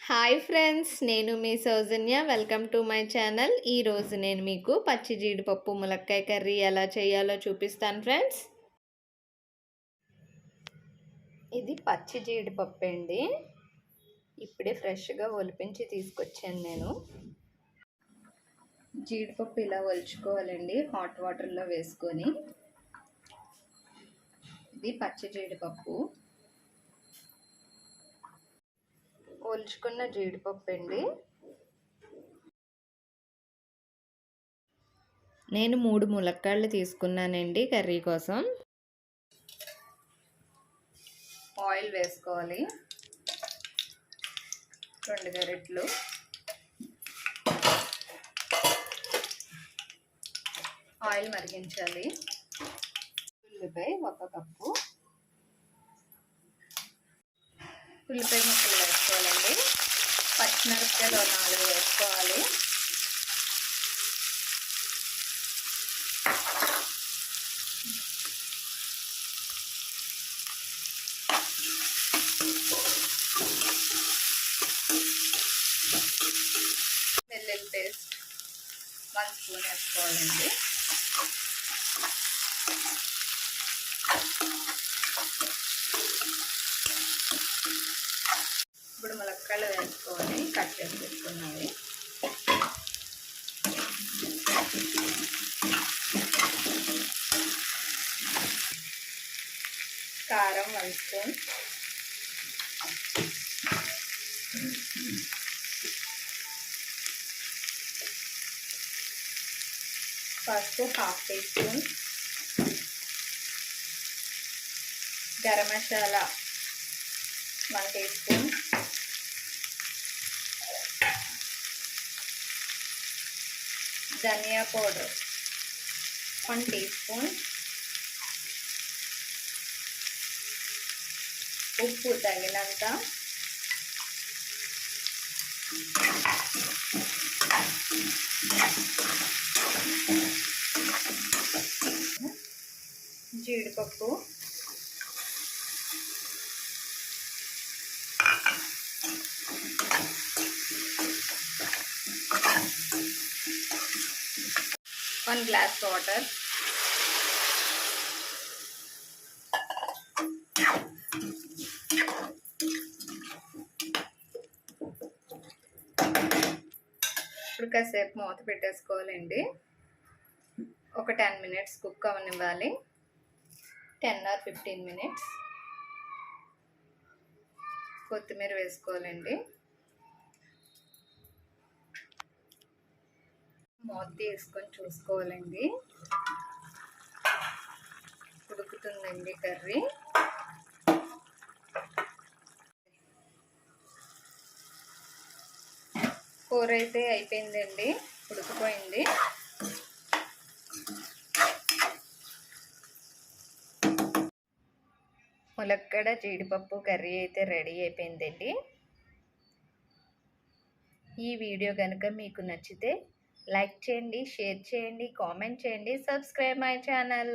Hi friends, నేను మీ Soujanya. Welcome to my channel. ఈరోజు నేను మీకు పచ్చి జీడిపప్పు ములక్కాయ కర్రీ ఎలా చేయాలో చూపిస్తాను ఫ్రెండ్స్. ఇది పచ్చి జీడిపప్పు అండి. ఇప్పుడే ఫ్రెష్గా ఒలిపించి తీసుకొచ్చాను నేను. జీడిపప్పు ఇలా ఒలుచుకోవాలండి, హాట్ వాటర్లో వేసుకొని. ఇది పచ్చి జీడిపప్పు. ఒలుచుకున్న జీడిపప్పు అండి. నేను 3 ములక్కాడలు తీసుకున్నానండి కర్రీ కోసం. ఆయిల్ వేసుకోవాలి, 2 గరిటెలు. ఆయిల్ మరిగించాలి. ఉల్లిపాయ 1 కప్పు. ఉల్లిపాయ ముక్కలు వేసుకోవాలండి. పచ్చిమిరపకాయలు 4 వేసుకోవాలి. వెల్లుల్లి పేస్ట్ 1 స్పూన్ వేసుకోవాలండి. ఇప్పుడు ములక్కాయలు వేసుకోవాలి, కట్ చేసి పెట్టుకున్నవి. కారం 1 స్పూన్. పసుపు 1/2 teaspoon. Garam masala 1 teaspoon. ధనియా పౌడర్ 1 టీ స్పూన్. ఉప్పు తగినంత. జీడిపప్పు, వన్ గ్లాస్ వాటర్. ఇప్పుడు కాసేపు మూత పెట్టేసుకోవాలండి. ఒక 10 మినిట్స్ కుక్ అవనివ్వాలి. 10 or 15 minutes. కొత్తిమీర వేసుకోవాలండి. మూత తీసుకొని చూసుకోవాలండి. ఉడుకుతుందండి కర్రీ. కూర అయితే అయిపోయిందండి, ఉడికిపోయింది. ములక్కాడ జీడిపప్పు కర్రీ అయితే రెడీ అయిపోయిందండి. ఈ వీడియో కనుక మీకు నచ్చితే లైక్ చేయండి, షేర్ చేయండి, కామెంట్ చేయండి, సబ్స్క్రైబ్ మై ఛానల్.